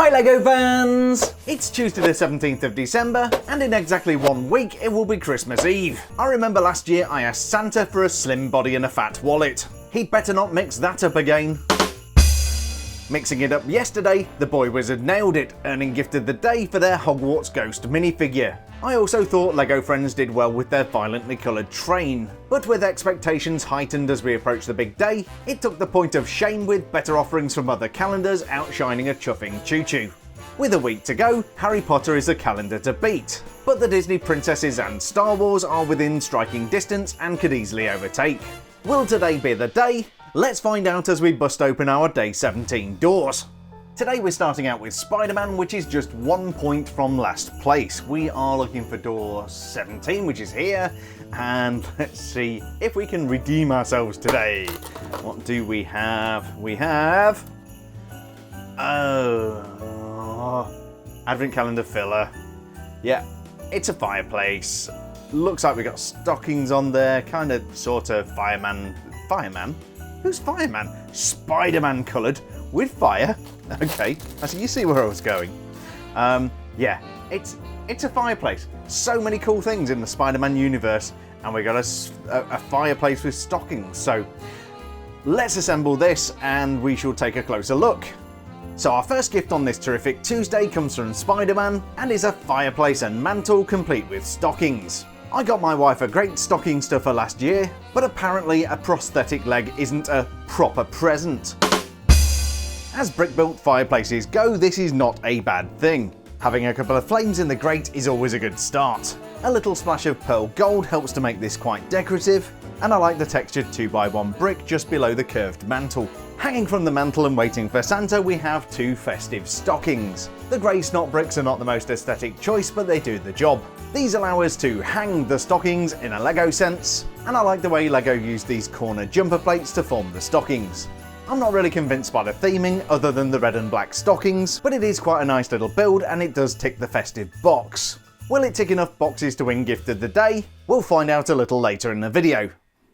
Hi LEGO fans! It's Tuesday the 17th of December, and in exactly 1 week it will be Christmas Eve. I remember last year I asked Santa for a slim body and a fat wallet. He'd better not mix that up again. Mixing it up yesterday, the boy wizard nailed it, earning Gift of the Day for their Hogwarts Ghost minifigure. I also thought LEGO friends did well with their violently coloured train, but with expectations heightened as we approach the big day, it took the point of shame with better offerings from other calendars outshining a chuffing choo-choo. With a week to go, Harry Potter is a calendar to beat, but the Disney princesses and Star Wars are within striking distance and could easily overtake. Will today be the day? Let's find out as we bust open our Day 17 doors. Today we're starting out with Spider-Man, which is just 1 point from last place. We are looking for door 17, which is here, and let's see if we can redeem ourselves today. What do we have? We have... Advent calendar filler. Yeah, it's a fireplace. Looks like we got stockings on there, kind of, sort of fireman? Who's fireman? Spider-Man coloured with fire. Okay, you see where I was going. Yeah, it's a fireplace. So many cool things in the Spider-Man universe, and we got a fireplace with stockings. So let's assemble this, and we shall take a closer look. So our first gift on this terrific Tuesday comes from Spider-Man, and is a fireplace and mantle complete with stockings. I got my wife a great stocking stuffer last year, but apparently a prosthetic leg isn't a proper present. As brick-built fireplaces go, this is not a bad thing. Having a couple of flames in the grate is always a good start. A little splash of pearl gold helps to make this quite decorative, and I like the textured 2x1 brick just below the curved mantle. Hanging from the mantle and waiting for Santa, we have 2 festive stockings. The grey snot bricks are not the most aesthetic choice, but they do the job. These allow us to hang the stockings in a LEGO sense, and I like the way LEGO used these corner jumper plates to form the stockings. I'm not really convinced by the theming other than the red and black stockings, but it is quite a nice little build and it does tick the festive box. Will it tick enough boxes to win Gift of the Day? We'll find out a little later in the video.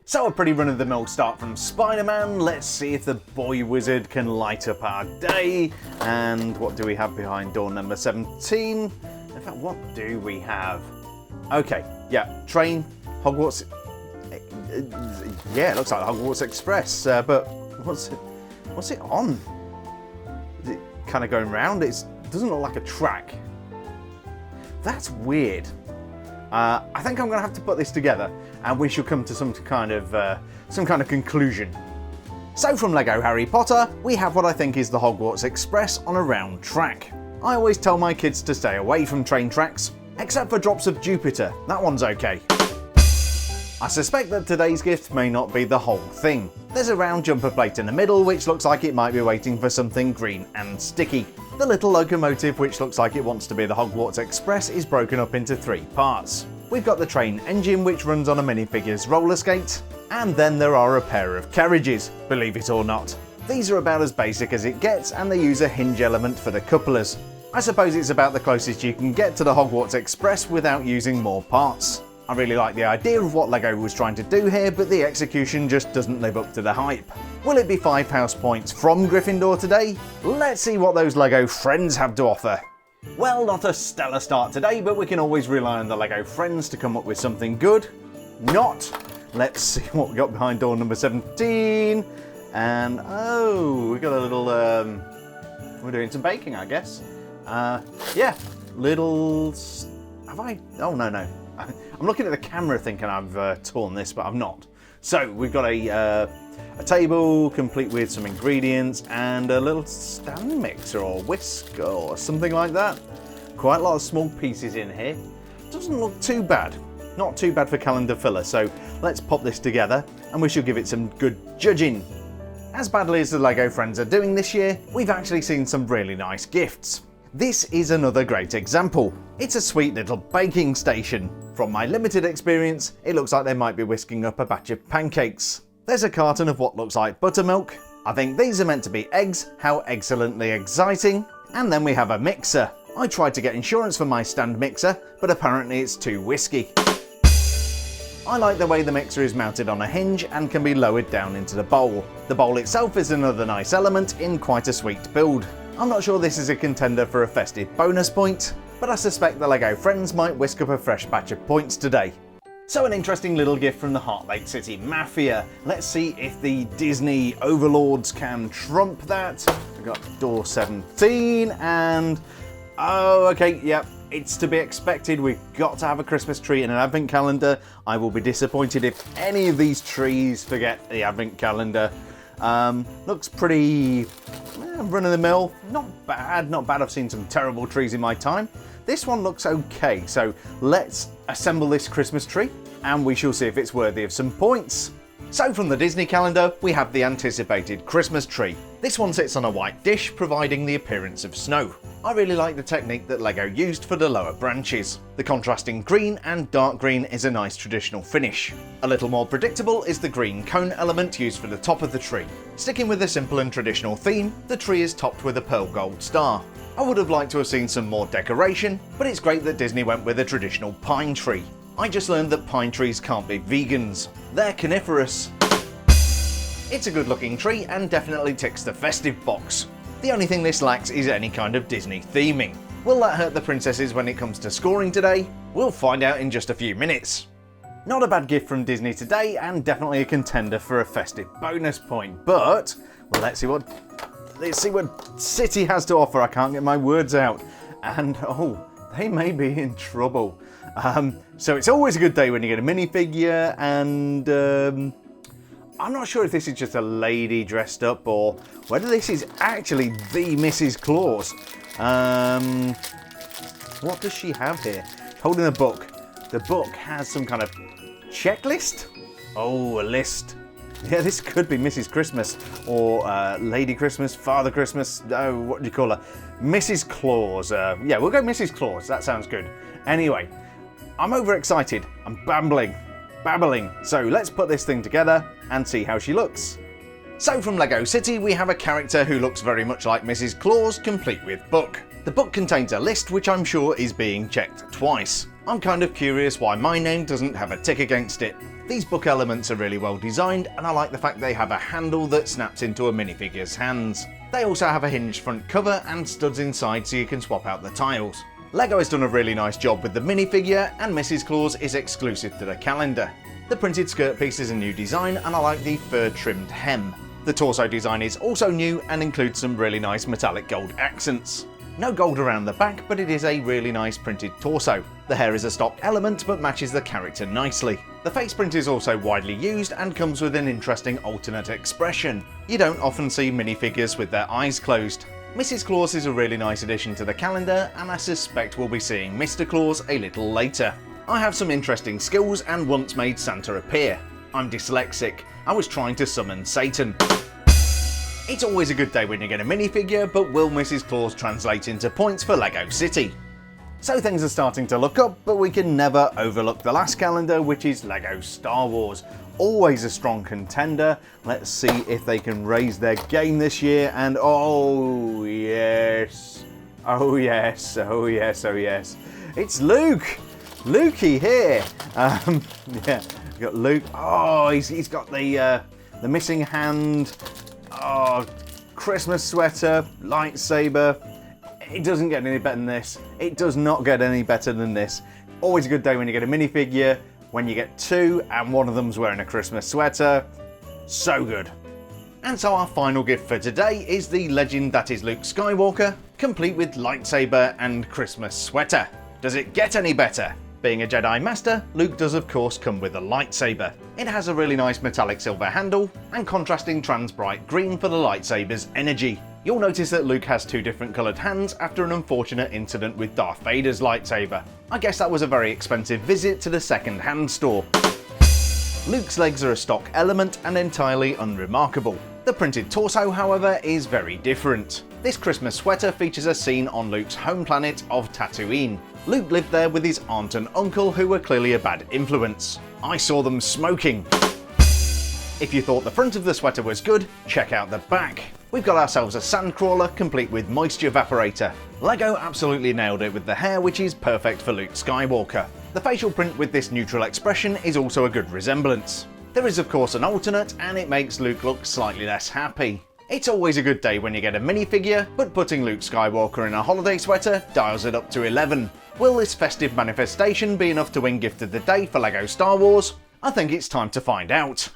So a pretty run-of-the-mill start from Spider-Man. Let's see if the boy wizard can light up our day. And what do we have behind door number 17? In fact, what do we have? Okay, yeah, train, Hogwarts. Yeah, it looks like Hogwarts Express, but what's it on? Is it kind of going round? It doesn't look like a track. That's weird. I think I'm going to have to put this together, and we shall come to some kind of conclusion. So from LEGO Harry Potter, we have what I think is the Hogwarts Express on a round track. I always tell my kids to stay away from train tracks, except for Drops of Jupiter. That one's okay. I suspect that today's gift may not be the whole thing. There's a round jumper plate in the middle, which looks like it might be waiting for something green and sticky. The little locomotive, which looks like it wants to be the Hogwarts Express, is broken up into 3 parts. We've got the train engine, which runs on a minifigure's roller skate, and then there are a pair of carriages, believe it or not. These are about as basic as it gets, and they use a hinge element for the couplers. I suppose it's about the closest you can get to the Hogwarts Express without using more parts. I really like the idea of what LEGO was trying to do here, but the execution just doesn't live up to the hype. Will it be 5 house points from Gryffindor today? Let's see what those LEGO friends have to offer. Well, not a stellar start today, but we can always rely on the LEGO friends to come up with something good. Not. Let's see what we got behind door number 17. And, oh, we got a little, we're doing some baking, I guess. Yeah, little, have I, oh no. I'm looking at the camera thinking I've torn this, but I've not. So we've got a table complete with some ingredients and a little stand mixer or whisk or something like that. Quite a lot of small pieces in here. Doesn't look too bad. Not too bad for calendar filler, so let's pop this together and we shall give it some good judging. As badly as the LEGO friends are doing this year, we've actually seen some really nice gifts. This is another great example. It's a sweet little baking station. From my limited experience, it looks like they might be whisking up a batch of pancakes. There's a carton of what looks like buttermilk. I think these are meant to be eggs, how excellently exciting. And then we have a mixer. I tried to get insurance for my stand mixer, but apparently it's too risky. I like the way the mixer is mounted on a hinge and can be lowered down into the bowl. The bowl itself is another nice element in quite a sweet build. I'm not sure this is a contender for a festive bonus point, but I suspect the LEGO friends might whisk up a fresh batch of points today. So an interesting little gift from the Heartlake City Mafia. Let's see if the Disney overlords can trump that. We've got door 17 and... oh, okay, yep. It's to be expected. We've got to have a Christmas tree and an advent calendar. I will be disappointed if any of these trees forget the advent calendar. Looks pretty run-of-the-mill. Not bad, not bad. I've seen some terrible trees in my time. This one looks okay, so let's assemble this Christmas tree and we shall see if it's worthy of some points. So from the Disney calendar, we have the anticipated Christmas tree. This one sits on a white dish, providing the appearance of snow. I really like the technique that LEGO used for the lower branches. The contrasting green and dark green is a nice traditional finish. A little more predictable is the green cone element used for the top of the tree. Sticking with a simple and traditional theme, the tree is topped with a pearl gold star. I would have liked to have seen some more decoration, but it's great that Disney went with a traditional pine tree. I just learned that pine trees can't be vegans. They're coniferous. It's a good looking tree and definitely ticks the festive box. The only thing this lacks is any kind of Disney theming. Will that hurt the princesses when it comes to scoring today? We'll find out in just a few minutes. Not a bad gift from Disney today and definitely a contender for a festive bonus point, but well, let's see what City has to offer. I can't get my words out. And oh, they may be in trouble. So it's always a good day when you get a minifigure, and I'm not sure if this is just a lady dressed up or whether this is actually the Mrs. Claus. What does she have here? Holding a book. The book has some kind of checklist? Oh, a list. Yeah, this could be Mrs. Christmas or Lady Christmas, Father Christmas. Oh, what do you call her? Mrs. Claus. Yeah, we'll go Mrs. Claus. That sounds good. Anyway, I'm overexcited. I'm babbling. So let's put this thing together and see how she looks. So from LEGO City, we have a character who looks very much like Mrs. Claus, complete with book. The book contains a list which I'm sure is being checked twice. I'm kind of curious why my name doesn't have a tick against it. These book elements are really well designed, and I like the fact they have a handle that snaps into a minifigure's hands. They also have a hinged front cover and studs inside so you can swap out the tiles. LEGO has done a really nice job with the minifigure, and Mrs. Claus is exclusive to the calendar. The printed skirt piece is a new design, and I like the fur trimmed hem. The torso design is also new and includes some really nice metallic gold accents. No gold around the back, but it is a really nice printed torso. The hair is a stock element but matches the character nicely. The face print is also widely used and comes with an interesting alternate expression. You don't often see minifigures with their eyes closed. Mrs. Claus is a really nice addition to the calendar, and I suspect we'll be seeing Mr. Claus a little later. I have some interesting skills and once made Santa appear. I'm dyslexic. I was trying to summon Satan. It's always a good day when you get a minifigure, but will Mrs. Claus translate into points for LEGO City? So things are starting to look up, but we can never overlook the last calendar, which is LEGO Star Wars. Always a strong contender. Let's see if they can raise their game this year, and oh yes. Oh yes, oh yes, oh yes. It's Luke! Lukey here! Yeah, we've got Luke. Oh, he's got the missing hand. Oh, Christmas sweater, lightsaber. It doesn't get any better than this. It does not get any better than this. Always a good day when you get a minifigure, when you get two and one of them's wearing a Christmas sweater. So good. And so our final gift for today is the legend that is Luke Skywalker, complete with lightsaber and Christmas sweater. Does it get any better? Being a Jedi Master, Luke does of course come with a lightsaber. It has a really nice metallic silver handle and contrasting trans bright green for the lightsaber's energy. You'll notice that Luke has two different coloured hands after an unfortunate incident with Darth Vader's lightsaber. I guess that was a very expensive visit to the second-hand store. Luke's legs are a stock element and entirely unremarkable. The printed torso, however, is very different. This Christmas sweater features a scene on Luke's home planet of Tatooine. Luke lived there with his aunt and uncle, who were clearly a bad influence. I saw them smoking. If you thought the front of the sweater was good, check out the back. We've got ourselves a sandcrawler complete with moisture evaporator. LEGO absolutely nailed it with the hair, which is perfect for Luke Skywalker. The facial print with this neutral expression is also a good resemblance. There is of course an alternate, and it makes Luke look slightly less happy. It's always a good day when you get a minifigure, but putting Luke Skywalker in a holiday sweater dials it up to 11. Will this festive manifestation be enough to win Gift of the Day for LEGO Star Wars? I think it's time to find out.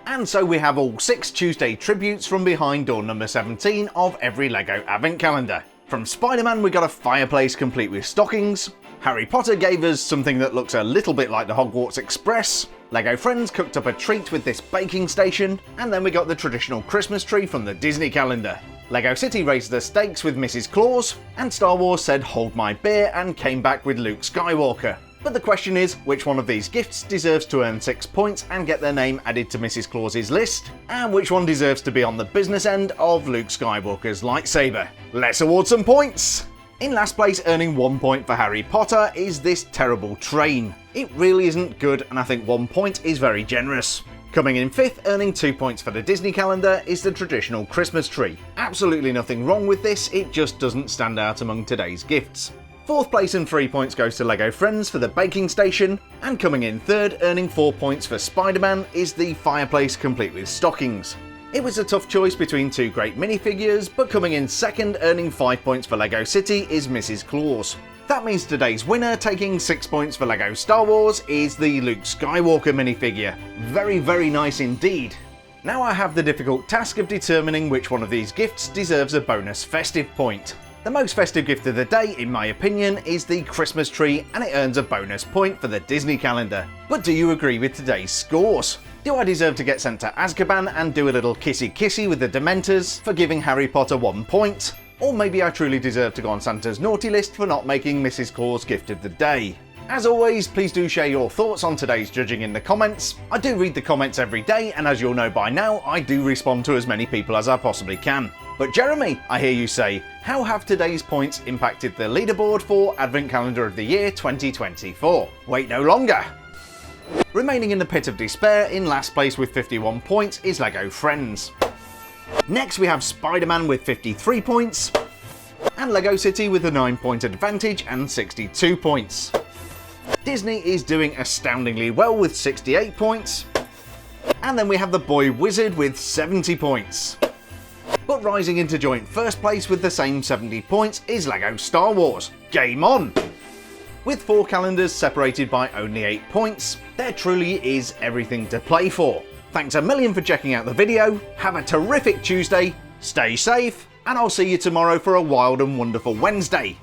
And so we have all 6 Tuesday tributes from behind door number 17 of every LEGO Advent Calendar. From Spider-Man we got a fireplace complete with stockings, Harry Potter gave us something that looks a little bit like the Hogwarts Express, LEGO Friends cooked up a treat with this baking station, and then we got the traditional Christmas tree from the Disney calendar. LEGO City raised the stakes with Mrs. Claus, and Star Wars said hold my beer and came back with Luke Skywalker. But the question is, which one of these gifts deserves to earn 6 points and get their name added to Mrs. Claus's list? And which one deserves to be on the business end of Luke Skywalker's lightsaber? Let's award some points! In last place, earning 1 point for Harry Potter, is this terrible train. It really isn't good, and I think 1 point is very generous. Coming in 5th, earning 2 points for the Disney calendar, is the traditional Christmas tree. Absolutely nothing wrong with this, it just doesn't stand out among today's gifts. 4th place and 3 points goes to LEGO Friends for the baking station, and coming in 3rd, earning 4 points for Spider-Man, is the fireplace complete with stockings. It was a tough choice between 2 great minifigures, but coming in 2nd, earning 5 points for LEGO City, is Mrs. Claus. That means today's winner, taking 6 points for LEGO Star Wars, is the Luke Skywalker minifigure. Very nice indeed. Now I have the difficult task of determining which one of these gifts deserves a bonus festive point. The most festive gift of the day, in my opinion, is the Christmas tree, and it earns a bonus point for the Disney calendar. But do you agree with today's scores? Do I deserve to get sent to Azkaban and do a little kissy kissy with the Dementors for giving Harry Potter 1 point? Or maybe I truly deserve to go on Santa's naughty list for not making Mrs. Claus Gift of the Day? As always, please do share your thoughts on today's judging in the comments. I do read the comments every day, and as you'll know by now, I do respond to as many people as I possibly can. But Jeremy, I hear you say, how have today's points impacted the leaderboard for Advent Calendar of the Year 2024? Wait no longer! Remaining in the pit of despair in last place with 51 points is LEGO Friends. Next we have Spider-Man with 53 points, and LEGO City with a 9-point advantage and 62 points. Disney is doing astoundingly well with 68 points, and then we have the Boy Wizard with 70 points. But rising into joint first place with the same 70 points is LEGO Star Wars. Game on! With 4 calendars separated by only 8 points, there truly is everything to play for. Thanks a million for checking out the video, have a terrific Tuesday, stay safe, and I'll see you tomorrow for a wild and wonderful Wednesday.